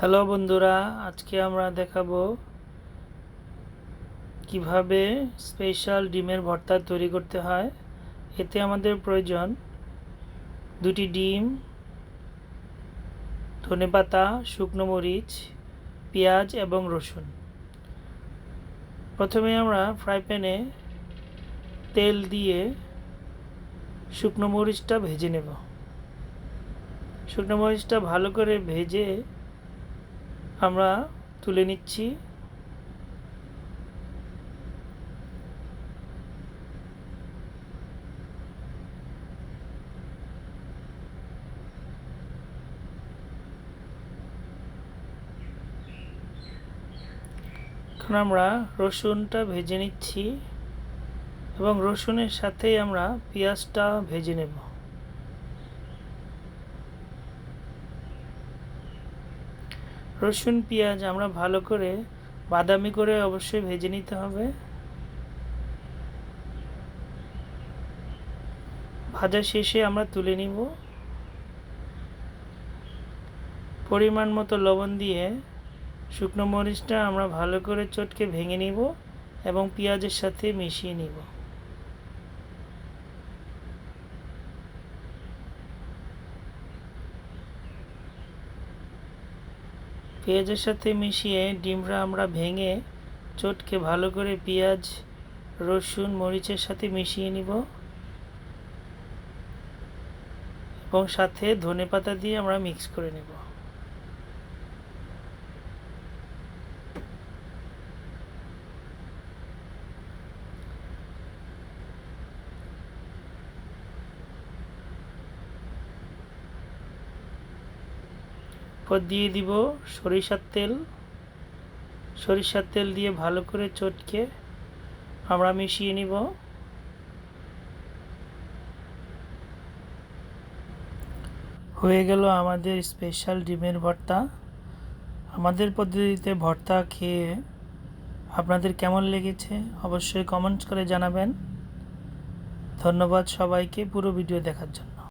Hello বন্ধুরা, আজকে আমরা দেখাবো কিভাবে স্পেশাল ডিমের ভর্তা তৈরি করতে হয়। এতে আমাদের প্রয়োজন 2টি ডিম, ধনেপাতা, শুকনো মরিচ, পেঁয়াজ এবং রসুন। প্রথমে আমরা ফ্রাই প্যানে তেল দিয়ে শুকনো মরিচটা ভেজে নেব। শুকনো মরিচটা ভালো করে ভেজে আমরা তুলে নিচ্ছি। এখন আমরা রসুনটা ভেজে নিচ্ছি এবং রসুনের সাথেই আমরা পেঁয়াজটা ভেজে নেব। রসুন পেঁয়াজ আমরা ভালো করে বাদামি করে অবশ্যই ভেজে নিতে হবে। ভাজা শেষে আমরা তুলে নিব। পরিমাণ মতো লবণ দিয়ে শুকনো মরিচটা আমরা ভালো করে চটকে ভেঙে নিব এবং পেঁয়াজের সাথে মিশিয়ে নিব। পেঁয়াজের সাথে মিশিয়ে ডিমটা আমরা ভেঙে চটকে ভালো করে পেঁয়াজ, রসুন, মরিচের সাথে মিশিয়ে নিব এবং সাথে ধনেপাতা দিয়ে আমরা মিক্স করে নেব। এরপর দিয়ে দিব সরিষার তেল দিয়ে ভালো করে চটকে আমরা মিশিয়ে নিব। হয়ে গেল আমাদের স্পেশাল ডিমের ভর্তা। আমাদের পদ্ধতিতে ভর্তা খেয়ে আপনাদের কেমন লেগেছে অবশ্যই কমেন্টস করে জানাবেন। ধন্যবাদ সবাইকে পুরো ভিডিও দেখার জন্য।